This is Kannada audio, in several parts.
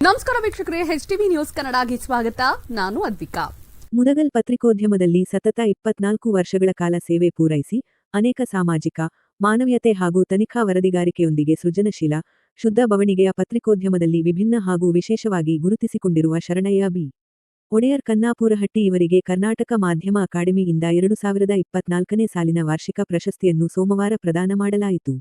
ನಮಸ್ಕಾರ ವೀಕ್ಷಕರೇ, HTV ನ್ಯೂಸ್ ಕನ್ನಡಗೆ ಸ್ವಾಗತ. ನಾನು ಅದ್ವಿಕಾ. ಮುದಗಲ್ ಪತ್ರಿಕೋದ್ಯಮದಲ್ಲಿ ಸತತ 24 ವರ್ಷಗಳ ಕಾಲ ಸೇವೆ ಪೂರೈಸಿ ಅನೇಕ ಸಾಮಾಜಿಕ, ಮಾನವೀಯತೆ ಹಾಗೂ ತನಿಖಾ ವರದಿಗಾರಿಕೆಯೊಂದಿಗೆ ಸೃಜನಶೀಲ, ಶುದ್ಧ ಬವಣಿಗೆಯ ಪತ್ರಿಕೋದ್ಯಮದಲ್ಲಿ ವಿಭಿನ್ನ ಹಾಗೂ ವಿಶೇಷವಾಗಿ ಗುರುತಿಸಿಕೊಂಡಿರುವ ಶರಣಯ್ಯ ಬಿ. ಒಡೆಯರ್ ಕನ್ನಾಪುರಹಟ್ಟಿ ಇವರಿಗೆ ಕರ್ನಾಟಕ ಮಾಧ್ಯಮ ಅಕಾಡೆಮಿಯಿಂದ 2024ನೇ ಸಾಲಿನ ವಾರ್ಷಿಕ ಪ್ರಶಸ್ತಿಯನ್ನು ಸೋಮವಾರ ಪ್ರದಾನ ಮಾಡಲಾಯಿತು.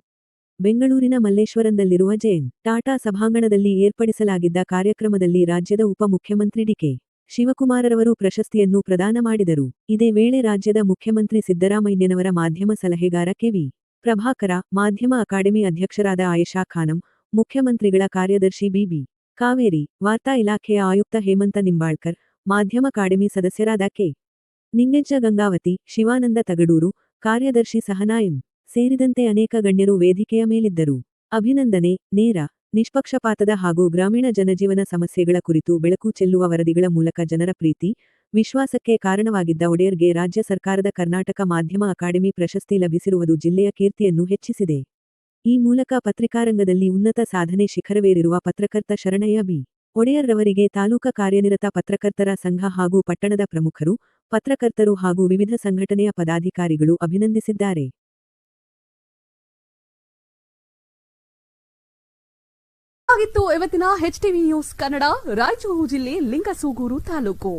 ಬೆಂಗಳೂರಿನ ಮಲ್ಲೇಶ್ವರಂದಲ್ಲಿರುವ ಜೆಎನ್ ಟಾಟಾ ಸಭಾಂಗಣದಲ್ಲಿ ಏರ್ಪಡಿಸಲಾಗಿದ್ದ ಕಾರ್ಯಕ್ರಮದಲ್ಲಿ ರಾಜ್ಯದ ಉಪಮುಖ್ಯಮಂತ್ರಿ ಡಿ.ಕೆ. ಶಿವಕುಮಾರರವರು ಪ್ರಶಸ್ತಿಯನ್ನು ಪ್ರದಾನ ಮಾಡಿದರು. ಇದೇ ವೇಳೆ ರಾಜ್ಯದ ಮುಖ್ಯಮಂತ್ರಿ ಸಿದ್ದರಾಮಯ್ಯನವರ ಮಾಧ್ಯಮ ಸಲಹೆಗಾರ ಕೆ.ವಿ. ಪ್ರಭಾಕರ, ಮಾಧ್ಯಮ ಅಕಾಡೆಮಿ ಅಧ್ಯಕ್ಷರಾದ ಆಯೇಷಾ ಖಾನಂ, ಮುಖ್ಯಮಂತ್ರಿಗಳ ಕಾರ್ಯದರ್ಶಿ ಬಿ.ಬಿ. ಕಾವೇರಿ, ವಾರ್ತಾ ಇಲಾಖೆಯ ಆಯುಕ್ತ ಹೇಮಂತ ನಿಂಬಾಳ್ಕರ್, ಮಾಧ್ಯಮ ಅಕಾಡೆಮಿ ಸದಸ್ಯರಾದ ಕೆ. ನಿಂಗೆಜ್ಜ ಗಂಗಾವತಿ, ಶಿವಾನಂದ ತಗಡೂರು, ಕಾರ್ಯದರ್ಶಿ ಸಹನಾ ಎಂ. ಸೇರಿದಂತೆ ಅನೇಕ ಗಣ್ಯರು ವೇದಿಕೆಯ ಮೇಲಿದ್ದರು. ಅಭಿನಂದನೆ, ನೇರ, ನಿಷ್ಪಕ್ಷಪಾತದ ಹಾಗೂ ಗ್ರಾಮೀಣ ಜನಜೀವನ ಸಮಸ್ಯೆಗಳ ಕುರಿತು ಬೆಳಕು ಚೆಲ್ಲುವ ವರದಿಗಳ ಮೂಲಕ ಜನರ ಪ್ರೀತಿ, ವಿಶ್ವಾಸಕ್ಕೆ ಕಾರಣವಾಗಿದ್ದ ಒಡೆಯರ್ಗೆ ರಾಜ್ಯ ಸರ್ಕಾರದ ಕರ್ನಾಟಕ ಮಾಧ್ಯಮ ಅಕಾಡೆಮಿ ಪ್ರಶಸ್ತಿ ಲಭಿಸಿರುವುದು ಜಿಲ್ಲೆಯ ಕೀರ್ತಿಯನ್ನು ಹೆಚ್ಚಿಸಿದೆ. ಈ ಮೂಲಕ ಪತ್ರಿಕಾರಂಗದಲ್ಲಿ ಉನ್ನತ ಸಾಧನೆ ಶಿಖರವೇರಿರುವ ಪತ್ರಕರ್ತ ಶರಣಯ್ಯ ಬಿ. ಒಡೆಯರ್ ರವರಿಗೆ ತಾಲೂಕಾ ಕಾರ್ಯನಿರತ ಪತ್ರಕರ್ತರ ಸಂಘ ಹಾಗೂ ಪಟ್ಟಣದ ಪ್ರಮುಖರು, ಪತ್ರಕರ್ತರು ಹಾಗೂ ವಿವಿಧ ಸಂಘಟನೆಯ ಪದಾಧಿಕಾರಿಗಳು ಅಭಿನಂದಿಸಿದ್ದಾರೆ. ಆಗಿತ್ತು ಇವತ್ತಿನ HTV ನ್ಯೂಸ್ ಕನ್ನಡ. ರಾಯಚೂರು ಜಿಲ್ಲೆ ಲಿಂಗಸೂಗೂರು ತಾಲೂಕು